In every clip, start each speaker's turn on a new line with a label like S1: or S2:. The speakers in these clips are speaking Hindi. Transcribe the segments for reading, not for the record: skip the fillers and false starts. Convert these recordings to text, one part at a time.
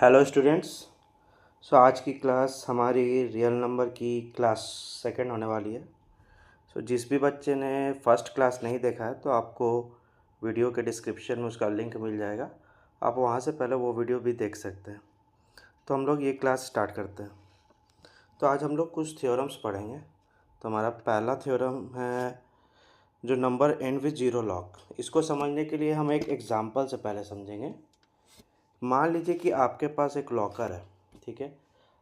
S1: Hello students. आज की क्लास हमारी रियल नंबर की क्लास सेकंड होने वाली है। जिस भी बच्चे ने फर्स्ट क्लास नहीं देखा है तो आपको वीडियो के डिस्क्रिप्शन में उसका लिंक मिल जाएगा, आप वहाँ से पहले वो वीडियो भी देख सकते हैं। तो हम लोग ये क्लास स्टार्ट करते हैं। तो आज हम लोग कुछ थ्योरम्स पढ़ेंगे। तो हमारा पहला थ्योरम है जो number and with zero log. इसको समझने के लिए हम एक एग्ज़ाम्पल से पहले समझेंगे। मान लीजिए कि आपके पास एक लॉकर है, ठीक है।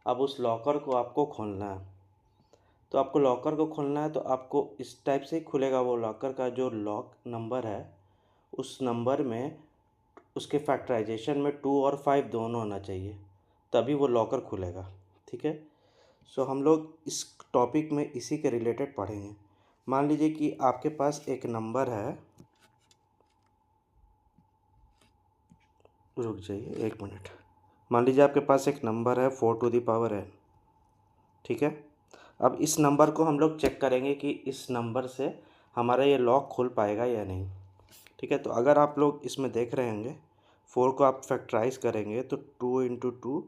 S1: अब उस लॉकर को आपको खोलना है। तो आपको लॉकर को खोलना है तो आपको इस टाइप से ही खुलेगा। वो लॉकर का जो लॉक नंबर है उस नंबर में उसके फैक्टराइजेशन में 2 और 5 दोनों होना चाहिए, तभी वो लॉकर खुलेगा, ठीक है। हम लोग इस टॉपिक में इसी के रिलेटेड पढ़ेंगे। मान लीजिए कि आपके पास एक नंबर है, रुक जाइए 1 मिनट। मान लीजिए आपके पास एक नंबर है 4 टू द पावर n, ठीक है। अब इस नंबर को हम लोग चेक करेंगे कि इस नंबर से हमारा ये लॉक खुल पाएगा या नहीं, ठीक है। तो अगर आप लोग इसमें देख रहे होंगे 4 को आप फैक्टराइज करेंगे तो 2 into two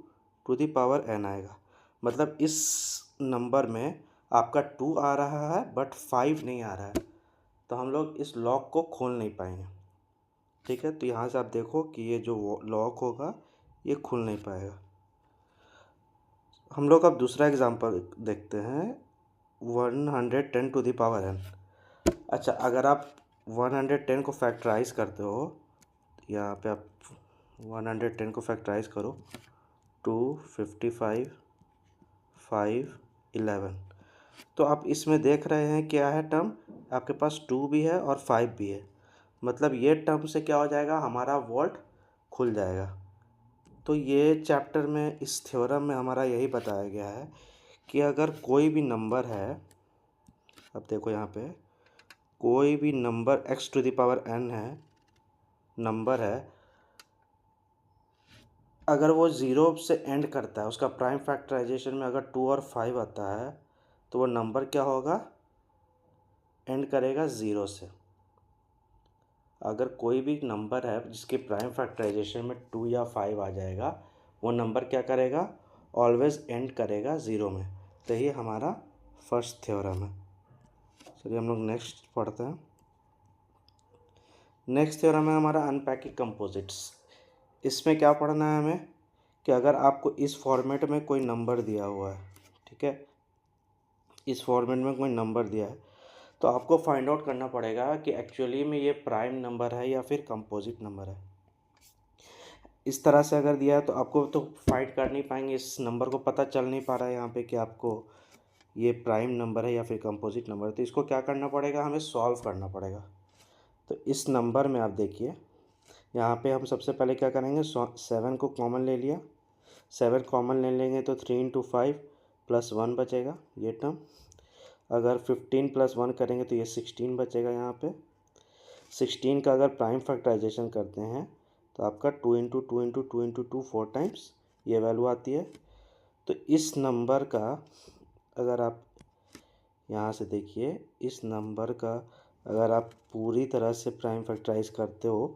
S1: to the power n आएगा। मतलब इस नंबर में आपका 2 आ रहा है बट 5 नहीं आ रहा है, तो हम लोग इस लॉक को खोल नहीं पाएंगे, ठीक है। तो यहाँ से आप देखो कि ये जो लॉक होगा ये खुल नहीं पाएगा। हम लोग अब दूसरा एग्जांपल देखते हैं, 110 टू द पावर n। अच्छा, अगर आप 110 को फैक्टराइज करते हो, यहाँ पे आप 110 को फैक्टराइज करो, 2 55 5 11। तो आप इसमें देख रहे हैं क्या है टर्म, आपके पास 2 भी है और 5 भी है। मतलब ये टर्म से क्या हो जाएगा, हमारा वॉल्ट खुल जाएगा। तो ये चैप्टर में इस थ्योरम में हमारा यही बताया गया है कि अगर कोई भी नंबर है, अब देखो यहाँ पे कोई भी number x to the power n है, नंबर है, अगर वो ज़ीरो से एंड करता है, उसका प्राइम फैक्टराइजेशन में अगर 2 और 5 आता है तो वो नंबर क्या होगा, एंड करेगा ज़ीरो से। अगर कोई भी नंबर है जिसके प्राइम फैक्टराइजेशन में 2 या 5 आ जाएगा, वो नंबर क्या करेगा, ऑलवेज एंड करेगा ज़ीरो में। तो ये हमारा फर्स्ट थ्योरम है। चलिए हम लोग नेक्स्ट पढ़ते हैं। नेक्स्ट थ्योरम है हमारा अनपैकिंग कंपोजिट्स। इसमें क्या पढ़ना है हमें कि अगर आपको इस फॉर्मेट में कोई नंबर दिया हुआ है, ठीक है, इस फॉर्मेट में कोई नंबर दिया है तो आपको फाइंड आउट करना पड़ेगा कि एक्चुअली में ये प्राइम नंबर है या फिर कंपोजिट नंबर है। इस तरह से अगर दिया है तो आपको तो फाइंड कर नहीं पाएंगे, इस नंबर को पता चल नहीं पा रहा है यहाँ पे कि आपको ये प्राइम नंबर है या फिर कंपोजिट नंबर है। तो इसको क्या करना पड़ेगा, हमें सॉल्व करना पड़ेगा। तो इस नंबर में आप देखिए, यहाँ पे हम सबसे पहले क्या करेंगे, 7 को कॉमन ले लिया, 7 कॉमन ले लेंगे तो 3 इंटू 5 प्लस 1 बचेगा ये टर्म। अगर 15 प्लस 1 करेंगे तो ये 16 बचेगा। यहाँ पे 16 का अगर प्राइम फैक्टराइजेशन करते हैं तो आपका 2 into two into two into two 4 times ये वैल्यू आती है। तो इस नंबर का अगर आप यहाँ से देखिए, इस नंबर का अगर आप पूरी तरह से प्राइम फैक्टराइज करते हो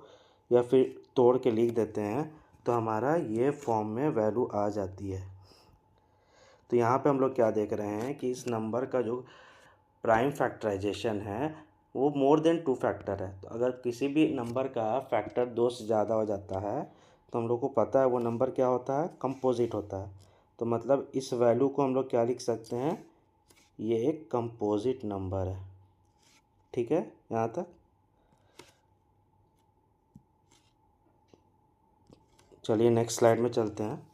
S1: या फिर तोड़ के लिख देते हैं तो हमारा ये फॉर्म में वैल्यू आ जाती है। तो यहाँ पे हम लोग क्या देख रहे हैं कि इस नंबर का जो प्राइम फैक्टराइजेशन है वो मोर देन 2 फैक्टर है। तो अगर किसी भी नंबर का फैक्टर 2 से ज़्यादा हो जाता है तो हम लोग को पता है वो नंबर क्या होता है, कंपोजिट होता है। तो मतलब इस वैल्यू को हम लोग क्या लिख सकते हैं, ये एक कंपोजिट नंबर है, ठीक है यहाँ तक। चलिए नेक्स्ट स्लाइड में चलते हैं।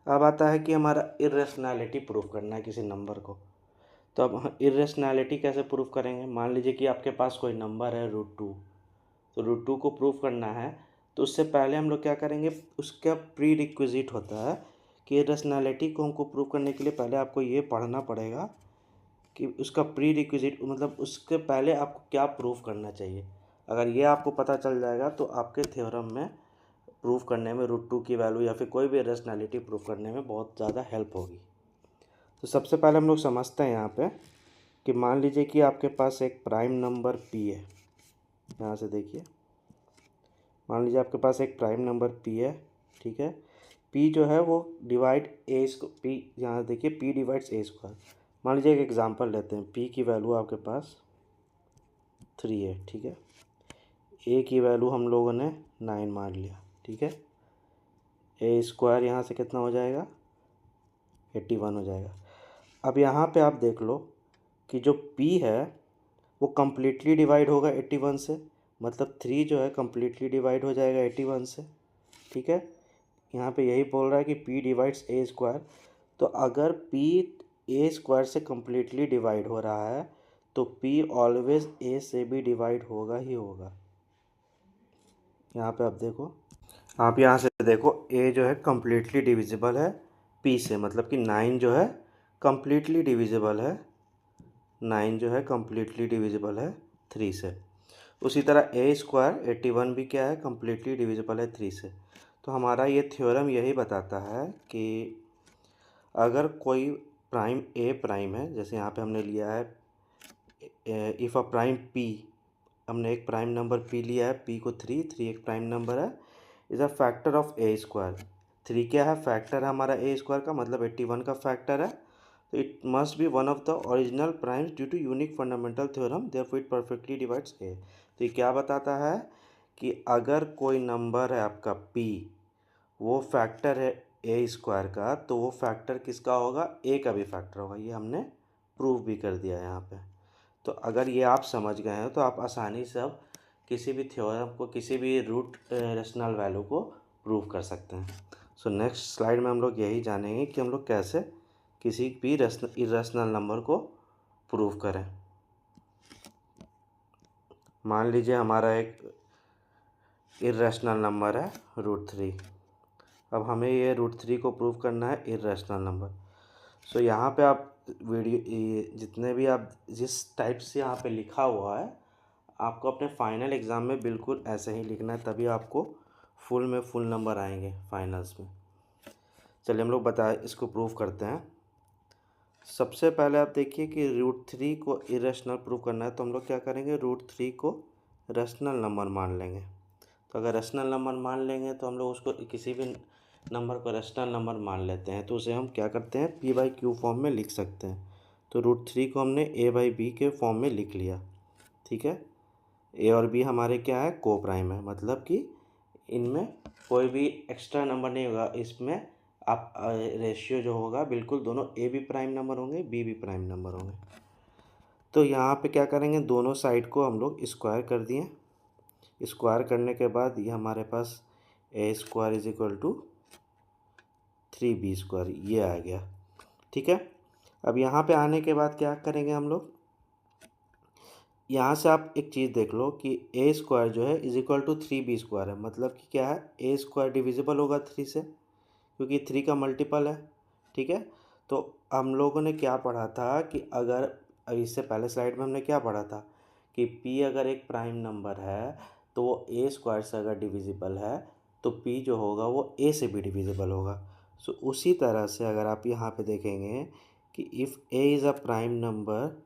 S1: अब आता है कि हमारा इरेशनैलिटी प्रूफ करना है किसी नंबर को। तो अब हम इरेशनैलिटी कैसे प्रूफ करेंगे, मान लीजिए कि आपके पास कोई नंबर है √2, तो √2 को प्रूफ करना है तो उससे पहले हम लोग क्या करेंगे, उसका प्री रिक्विजिट होता है कि इरेशनैलिटी को हमको प्रूफ करने के लिए पहले आपको ये पढ़ना पड़ेगा कि उसका प्री रिक्विजिट मतलब उसके पहले आपको क्या प्रूफ करना चाहिए। अगर ये आपको पता चल जाएगा तो आपके थ्योरम में प्रूफ करने में √2 की वैल्यू या फिर कोई भी इरेशनैलिटी प्रूफ करने में बहुत ज़्यादा हेल्प होगी। तो सबसे पहले हम लोग समझते हैं यहाँ पे कि मान लीजिए कि आपके पास एक प्राइम नंबर p है। यहाँ से देखिए, मान लीजिए आपके पास एक प्राइम नंबर p है ठीक है। p जो है वो डिवाइड a स्क्वायर, p यहाँ देखिए p डिवाइड्स a स्क्वायर। मान लीजिए एक एग्जांपल लेते हैं, p की वैल्यू आपके पास 3 है, ठीक है। a की वैल्यू हम लोगों ने 9 मान लिया, ठीक है। a स्क्वायर यहाँ से कितना हो जाएगा, 81 हो जाएगा। अब यहाँ पे आप देख लो कि जो p है वो कम्प्लीटली डिवाइड होगा 81 से, मतलब 3 जो है कम्प्लीटली डिवाइड हो जाएगा 81 से, ठीक है। यहाँ पे यही बोल रहा है कि p डिवाइड्स a स्क्वायर, तो अगर p a स्क्वायर से कम्प्लीटली डिवाइड हो रहा है तो p ऑलवेज a से भी डिवाइड होगा ही होगा। यहाँ पे आप देखो, आप यहाँ से देखो a जो है कम्प्लीटली डिविजिबल है p से, मतलब कि 9 जो है कम्प्लीटली डिविजिबल है, 9 जो है कम्प्लीटली डिविजिबल है 3 से। उसी तरह a स्क्वायर 81 भी क्या है, कम्प्लीटली डिविजिबल है 3 से। तो हमारा ये थ्योरम यही बताता है कि अगर कोई प्राइम a प्राइम है, जैसे यहाँ पे हमने लिया है इफ़ अ प्राइम p, हमने एक प्राइम नंबर p लिया है, p को 3 एक प्राइम नंबर है, is a factor of a square. 3 क्या है, फैक्टर है हमारा a स्क्वायर का, मतलब 81 का फैक्टर है। तो it must be one of the original primes due to unique fundamental theorem, therefore it perfectly divides a। तो ये क्या बताता है कि अगर कोई नंबर है आपका p, वो फैक्टर है a स्क्वायर का, तो वो फैक्टर किसका होगा, a का भी फैक्टर होगा। ये हमने प्रूव भी कर दिया यहाँ पे। तो अगर ये आप समझ गए हैं तो आप आसानी से अब किसी भी थ्योरम को, किसी भी रूट रेशनल वैल्यू को प्रूव कर सकते हैं। सो नेक्स्ट स्लाइड में हम लोग यही जानेंगे कि हम लोग कैसे किसी भी इरेशनल नंबर को प्रूव करें। मान लीजिए हमारा एक इरेशनल नंबर है √3। अब हमें ये √3 को प्रूव करना है इरेशनल नंबर। सो यहाँ पे आप जितने भी आप जिस टाइप से यहाँ पे लिखा हुआ है, आपको अपने फाइनल एग्ज़ाम में बिल्कुल ऐसे ही लिखना है, तभी आपको फुल नंबर आएंगे फाइनल्स में। चलिए हम लोग इसको प्रूव करते हैं। सबसे पहले आप देखिए कि √3 को इरेशनल प्रूव करना है, तो हम लोग क्या करेंगे, √3 को रेशनल नंबर मान लेंगे। तो अगर रेशनल नंबर मान लेंगे तो हम लोग उसको किसी भी नंबर को रेशनल नंबर मान लेते हैं, तो उसे हम क्या करते हैं, p/q फॉर्म में लिख सकते हैं। तो √3 को हमने a/b के फॉर्म में लिख लिया, ठीक है। a और b हमारे क्या है, को प्राइम है, मतलब कि इनमें कोई भी एक्स्ट्रा नंबर नहीं होगा। इसमें आप रेशियो जो होगा बिल्कुल दोनों a भी प्राइम नंबर होंगे, b भी प्राइम नंबर होंगे। तो यहाँ पे क्या करेंगे, दोनों साइड को हम लोग स्क्वायर कर दिए। स्क्वायर करने के बाद ये हमारे पास a square is equal to 3b square, ये आ गया, ठीक है। अब यहाँ पे आने के बाद क्या करेंगे हम लोग, यहाँ से आप एक चीज़ देख लो कि a स्क्वायर जो है is equal to 3b square है, मतलब कि क्या है, a स्क्वायर डिविजिबल होगा 3 से, क्योंकि 3 का मल्टीपल है, ठीक है। तो हम लोगों ने क्या पढ़ा था कि अगर, अब इससे पहले स्लाइड में हमने क्या पढ़ा था कि p अगर एक प्राइम नंबर है तो वो a स्क्वायर से अगर डिविजिबल है तो p जो होगा वो a से भी डिविजिबल होगा। सो उसी तरह से अगर आप यहाँ पे देखेंगे कि if a is a prime number,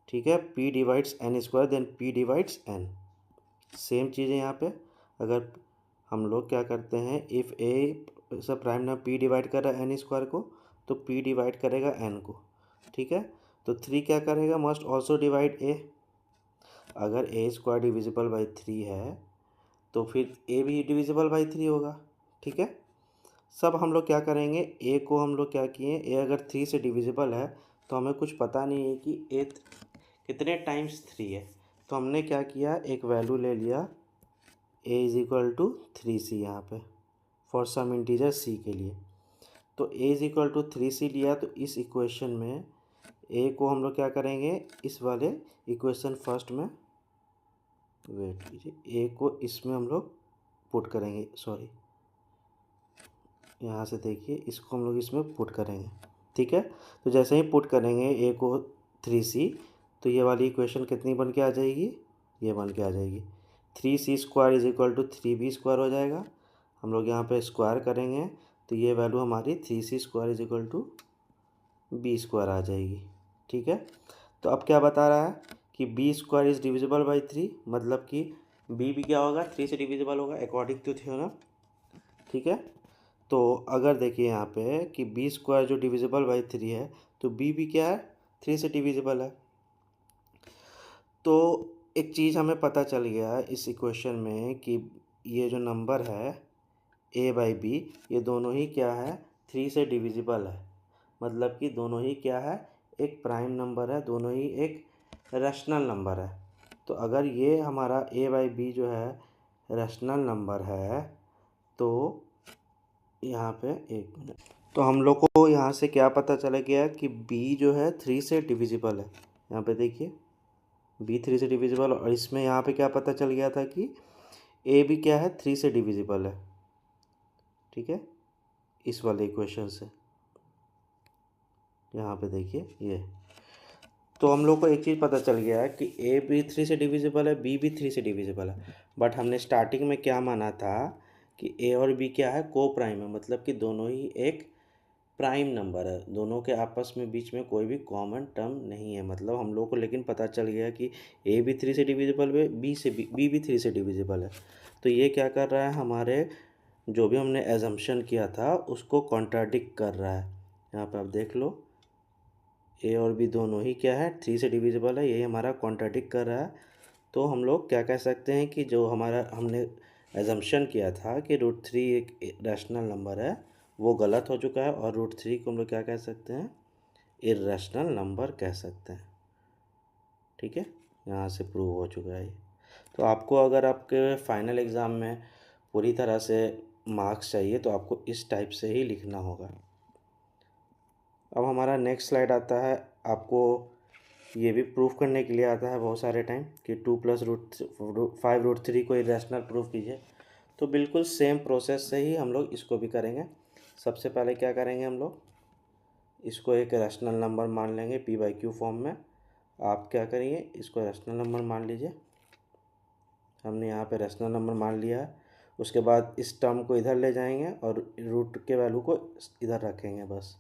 S1: ठीक है, p divides n square then p divides n। Same चीज़ है यहाँ पे, अगर हम लोग क्या करते हैं, इफ़ a सब प्राइम नंबर p डिवाइड कर रहा है n स्क्वायर को, तो p डिवाइड करेगा n को, ठीक है। तो 3 क्या करेगा, मस्ट ऑल्सो डिवाइड a। अगर a स्क्वायर डिविजिबल बाई 3 है तो फिर a भी डिविजिबल बाई 3 होगा, ठीक है। सब हम लोग क्या करेंगे, a को हम लोग क्या किए, a अगर 3 से डिविजिबल है तो हमें कुछ पता नहीं है कि a कितने टाइम्स 3 है, तो हमने क्या किया, एक वैल्यू ले लिया a is equal to 3c यहाँ पे फॉर सम इंटीजर c के लिए। तो a is equal to 3c लिया, तो इस इक्वेशन में a को हम लोग क्या करेंगे, इस वाले इक्वेशन फर्स्ट में, वेट कीजिए, a को इसमें हम लोग पुट करेंगे, सॉरी यहाँ से देखिए, इसको हम लोग इसमें पुट करेंगे, ठीक है। तो जैसे ही पुट करेंगे a को 3c, तो ये वाली इक्वेशन कितनी बन के आ जाएगी, ये बन के आ जाएगी 3c square is equal to 3b square हो जाएगा। हम लोग यहाँ पे स्क्वायर करेंगे तो ये वैल्यू हमारी 3c square is equal to b square आ जाएगी, ठीक है। तो अब क्या बता रहा है कि b square is divisible by 3, मतलब कि b भी क्या होगा, 3 से डिविजिबल होगा अकॉर्डिंग टू थ्योरम। ठीक है। तो अगर देखिए यहाँ पे कि बी स्क्वायर जो डिविजिबल बाई 3 है, तो बी भी क्या है, 3 से डिविजिबल है। तो एक चीज़ हमें पता चल गया इस इक्वेशन में कि ये जो नंबर है ए बाई बी, ये दोनों ही क्या है, 3 से डिविजिबल है। मतलब कि दोनों ही क्या है, एक प्राइम नंबर है, दोनों ही एक रैशनल नंबर है। तो अगर ये हमारा ए बाई बी जो है रैशनल नंबर है, तो यहाँ पे एक मिनट, तो हम लोग को यहाँ से क्या पता चला गया कि बी जो है 3 से डिविजिबल है। यहाँ पे देखिए बी 3 से डिविजिबल, और इसमें यहाँ पे क्या पता चल गया था कि ए भी क्या है, 3 से डिविजिबल है। ठीक है, इस वाले इक्वेशन से यहाँ पे देखिए ये, तो हम लोग को एक चीज़ पता चल गया है कि ए भी 3 से डिविजिबल है, बी भी 3 से डिविजिबल है। बट हमने स्टार्टिंग में क्या माना था कि ए और बी क्या है, को प्राइम है, मतलब कि दोनों ही एक प्राइम नंबर है, दोनों के आपस में बीच में कोई भी कॉमन टर्म नहीं है। मतलब हम लोग को लेकिन पता चल गया कि ए भी 3 से डिविजिबल है, बी भी 3 से डिविजिबल है। तो ये क्या कर रहा है, हमारे जो भी हमने एजम्पशन किया था उसको कॉन्ट्राडिक्ट कर रहा है। यहाँ पे आप देख लो, ए और बी दोनों ही क्या है, 3 से डिविजिबल है, यही हमारा कॉन्ट्राडिक्ट कर रहा है। तो हम लोग क्या कह सकते हैं कि जो हमारा हमने एजम्पशन किया था कि √3 एक रैशनल नंबर है, वो गलत हो चुका है, और √3 को हम लोग क्या कह सकते हैं, इर्रेशनल नंबर कह सकते हैं। ठीक है, यहाँ से प्रूव हो चुका है ये। तो आपको अगर आपके फाइनल एग्ज़ाम में पूरी तरह से मार्क्स चाहिए तो आपको इस टाइप से ही लिखना होगा। अब हमारा नेक्स्ट स्लाइड आता है, आपको ये भी प्रूफ करने के लिए आता है बहुत सारे टाइम कि 2 + √5 √3 को इरेशनल प्रूफ कीजिए। तो बिल्कुल सेम प्रोसेस से ही हम लोग इसको भी करेंगे। सबसे पहले क्या करेंगे, हम लोग इसको एक रैशनल नंबर मान लेंगे p/q फॉर्म में। आप क्या करेंगे, इसको रैशनल नंबर मान लीजिए। हमने यहाँ पे रैशनल नंबर मान लिया है। उसके बाद इस टर्म को इधर ले जाएंगे और रूट के वैल्यू को इधर रखेंगे बस।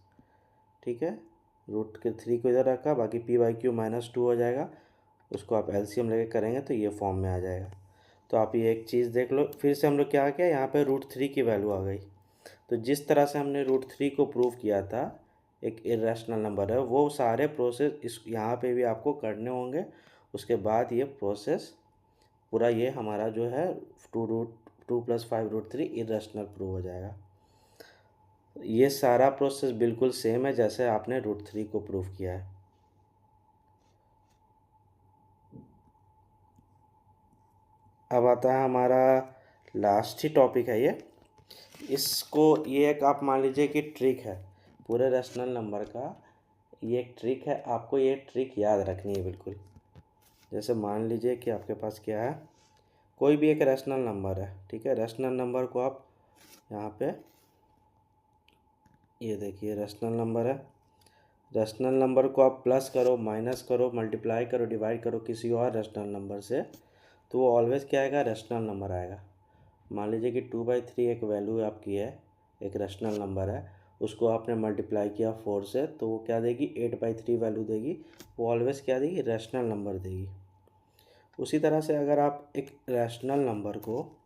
S1: ठीक है, √3 को इधर रखा, बाकी p/q -2 हो जाएगा। उसको आप एलसीएम लेके करेंगे तो ये फॉर्म में आ जाएगा। तो आप ये एक चीज़ देख लो, फिर से हम लोग क्या किया, यहाँ पे √3 की वैल्यू आ गई। तो जिस तरह से हमने √3 को प्रूव किया था एक इरेशनल नंबर है, वो सारे प्रोसेस इस यहाँ पे भी आपको करने होंगे। उसके बाद ये प्रोसेस पूरा ये हमारा जो है 2 + 5 √3 इरेशनल प्रूव हो जाएगा। ये सारा प्रोसेस बिल्कुल सेम है जैसे आपने √3 को प्रूव किया है। अब आता है हमारा लास्ट ही टॉपिक है ये। इसको ये एक आप मान लीजिए कि ट्रिक है, पूरे रैशनल नंबर का ये एक ट्रिक है, आपको ये ट्रिक याद रखनी है बिल्कुल। जैसे मान लीजिए कि आपके पास क्या है, कोई भी एक रैशनल नंबर है। ठीक है, रैशनल नंबर को आप यहाँ पे ये देखिए रैशनल नंबर है। रैशनल नंबर को आप प्लस करो, माइनस करो, मल्टीप्लाई करो, डिवाइड करो किसी और रैशनल नंबर से, तो वो ऑलवेज़ क्या आएगा, रैशनल नंबर आएगा। मान लीजिए कि 2/3 एक वैल्यू आपकी है, एक रैशनल नंबर है, उसको आपने मल्टीप्लाई किया 4 से, तो वो क्या देगी, 8/3 वैल्यू देगी। वो ऑलवेज़ क्या देगी, रैशनल नंबर देगी। उसी तरह से अगर आप एक रैशनल नंबर को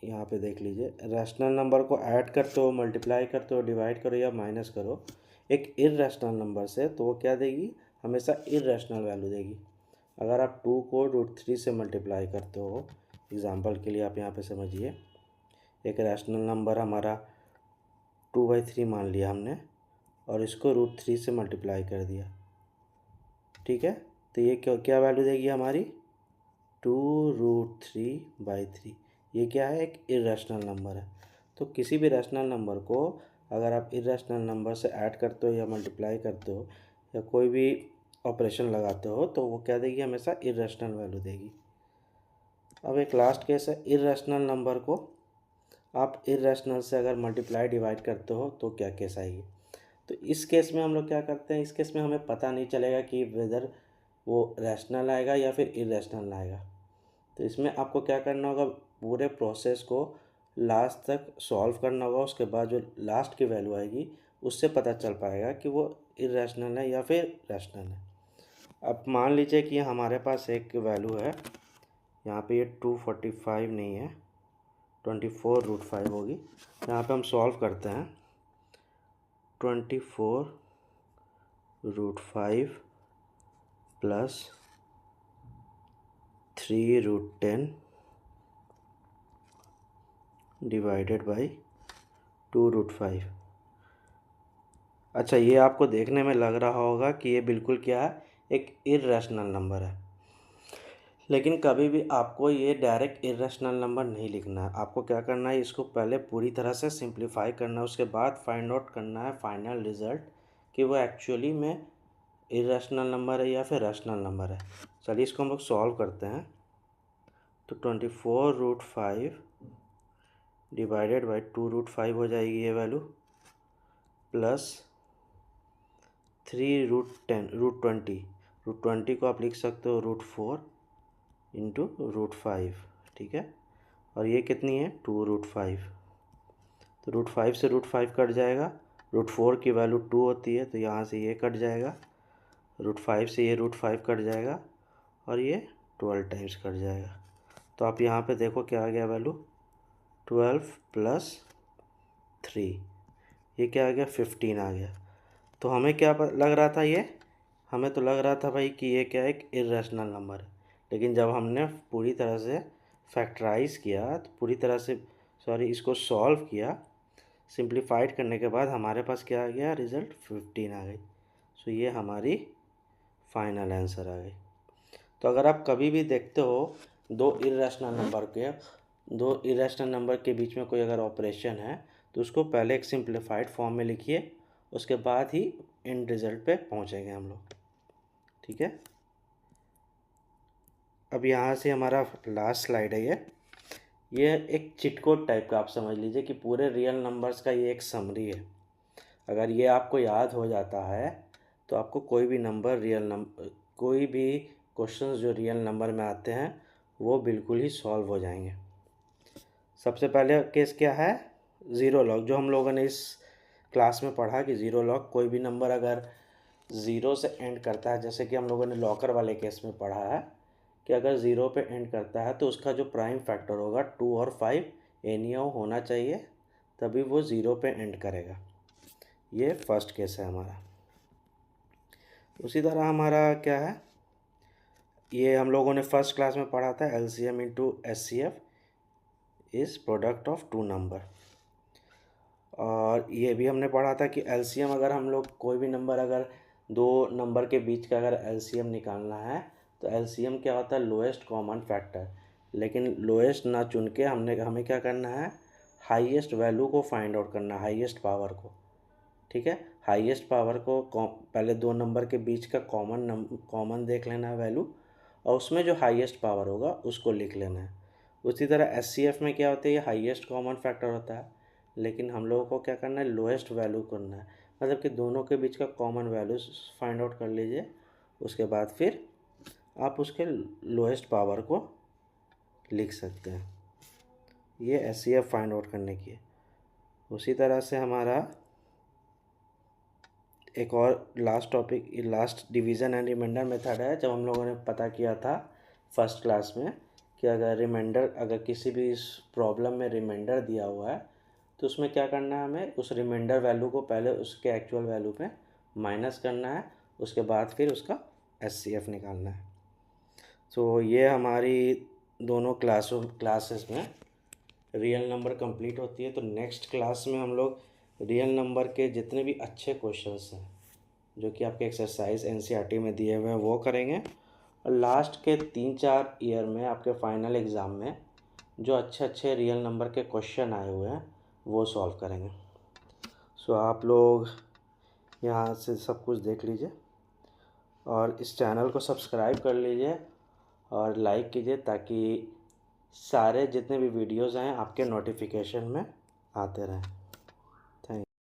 S1: यहाँ पे देख लीजिए, रैशनल नंबर को ऐड करते हो, मल्टीप्लाई करते हो, डिवाइड करो या माइनस करो एक इर्रेशनल नंबर से, तो वो क्या देगी, हमेशा इर्रेशनल वैल्यू देगी। अगर आप 2 को √3 से मल्टीप्लाई करते हो, एग्जांपल के लिए आप यहाँ पे समझिए, एक रैशनल नंबर हमारा 2/3 मान लिया हमने, और इसको √3 से मल्टीप्लाई कर दिया। ठीक है, तो ये क्या वैल्यू देगी हमारी, 2√3/3। ये क्या है, एक इरेशनल नंबर है। तो किसी भी रैशनल नंबर को अगर आप इरेशनल नंबर से ऐड करते हो या मल्टीप्लाई करते हो या कोई भी ऑपरेशन लगाते हो, तो वो क्या देगी, हमेशा इरेशनल वैल्यू देगी। अब एक लास्ट केस है, इरेशनल नंबर को आप इरेशनल से अगर मल्टीप्लाई डिवाइड करते हो तो क्या केस आएगी। तो इस केस में हम लोग क्या करते हैं, इस केस में हमें पता नहीं चलेगा कि वेदर वो रैशनल आएगा या फिर इरेशनल आएगा। तो इसमें आपको क्या करना होगा, पूरे प्रोसेस को लास्ट तक सॉल्व करना होगा। उसके बाद जो लास्ट की वैल्यू आएगी उससे पता चल पाएगा कि वो इरेशनल है या फिर रैशनल है। अब मान लीजिए कि हमारे पास एक वैल्यू है, यहाँ पे ये 245 नहीं है, 24√5 होगी। यहाँ पे हम सॉल्व करते हैं। 24√5 प्लस 3√10 डिवाइडेड बाई 2√5। अच्छा, ये आपको देखने में लग रहा होगा कि ये बिल्कुल क्या है, एक इर्रेशनल नंबर है, लेकिन कभी भी आपको ये डायरेक्ट इर्रेशनल नंबर नहीं लिखना है। आपको क्या करना है, इसको पहले पूरी तरह से सिंप्लीफाई करना है, उसके बाद फाइंड आउट करना है फाइनल रिज़ल्ट कि वो एक्चुअली में इर्रेशनल नंबर है या फिर रैशनल नंबर है। चलिए इसको हम लोग सॉल्व करते हैं। तो 24√5 डिवाइडेड बाई 2√5 हो जाएगी ये वैल्यू, प्लस 3√20 को आप लिख सकते हो √4 इंटू √5, ठीक है। और ये कितनी है, 2√5। तो √5 से √5 कट जाएगा, √4 की वैल्यू 2 होती है, तो यहाँ से ये कट जाएगा, √5 से ये √5 कट जाएगा, और ये 12 टाइम्स कट जाएगा। तो आप यहाँ पे देखो क्या आ गया वैल्यू, 12 प्लस 3, ये क्या आ गया, 15 आ गया। तो हमें क्या लग रहा था, ये हमें तो लग रहा था भाई कि ये क्या है, एक इर्रेशनल नंबर है, लेकिन जब हमने पूरी तरह से फैक्टराइज किया, तो पूरी तरह से इसको सॉल्व किया, सिंप्लीफाइड करने के बाद हमारे पास क्या आ गया, रिज़ल्ट 15 आ गई। सो ये हमारी फाइनल आंसर आ गई। तो अगर आप कभी भी देखते हो दो इर्रेशनल नंबर के बीच में कोई अगर ऑपरेशन है, तो उसको पहले एक सिंप्लीफाइड फॉर्म में लिखिए, उसके बाद ही एंड रिज़ल्ट पे पहुंचेंगे हम लोग, ठीक है। अब यहाँ से हमारा लास्ट स्लाइड है ये एक चिट कोड टाइप का आप समझ लीजिए कि पूरे रियल नंबर्स का ये एक समरी है। अगर ये आपको याद हो जाता है तो आपको कोई भी क्वेश्चंस जो रियल नंबर में आते हैं वो बिल्कुल ही सॉल्व हो जाएंगे। सबसे पहले केस क्या है, ज़ीरो लॉग, जो हम लोगों ने इस क्लास में पढ़ा कि ज़ीरो लॉग, कोई भी नंबर अगर ज़ीरो से एंड करता है, जैसे कि हम लोगों ने लॉकर वाले केस में पढ़ा है कि अगर ज़ीरो पे एंड करता है तो उसका जो प्राइम फैक्टर होगा 2 और 5 एनीओ होना चाहिए, तभी वो ज़ीरो पे एंड करेगा। ये फर्स्ट केस है हमारा। उसी तरह हमारा क्या है, ये हम लोगों ने फर्स्ट क्लास में पढ़ा था, LCM into SCF is product of two number. और ये भी हमने पढ़ा था कि LCM, अगर हम लोग कोई भी नंबर, अगर दो नंबर के बीच का अगर LCM निकालना है तो LCM क्या होता है, लोएस्ट कॉमन फैक्टर। लेकिन लोएस्ट ना चुन के हमें क्या करना है, हाईएस्ट वैल्यू को फाइंड आउट करना है, हाईएस्ट पावर को, ठीक है। हाईएस्ट पावर को पहले दो नंबर के बीच का कॉमन देख लेना है वैल्यू, और उसमें जो हाईएस्ट पावर होगा उसको लिख लेना है। उसी तरह SCF में क्या होता है, ये हाईएस्ट कॉमन फैक्टर होता है, लेकिन हम लोगों को क्या करना है, लोएस्ट वैल्यू करना है, मतलब कि दोनों के बीच का कॉमन वैल्यू फाइंड आउट कर लीजिए, उसके बाद फिर आप उसके लोएस्ट पावर को लिख सकते हैं। ये SCF फाइंड आउट करने की है। उसी तरह से हमारा एक और last topic, last division and remainder method है। जब हम लोगों ने पता किया था फर्स्ट क्लास में कि अगर किसी भी इस प्रॉब्लम में रिमाइंडर दिया हुआ है तो उसमें क्या करना है, हमें उस रिमाइंडर वैल्यू को पहले उसके एक्चुअल वैल्यू पे माइनस करना है, उसके बाद फिर उसका SCF निकालना है। तो ये हमारी दोनों क्लासेस में रियल नंबर कंप्लीट होती है। तो नेक्स्ट क्लास में हम लोग रियल नंबर के जितने भी अच्छे क्वेश्चंस हैं जो कि आपके एक्सरसाइज NCERT में दिए हुए हैं वो करेंगे, और लास्ट के 3-4 ईयर में आपके फाइनल एग्ज़ाम में जो अच्छे रियल नंबर के क्वेश्चन आए हुए हैं वो सॉल्व करेंगे। सो आप लोग यहाँ से सब कुछ देख लीजिए और इस चैनल को सब्सक्राइब कर लीजिए और लाइक कीजिए, ताकि सारे जितने भी वीडियोज़ हैं आपके नोटिफिकेशन में आते रहें।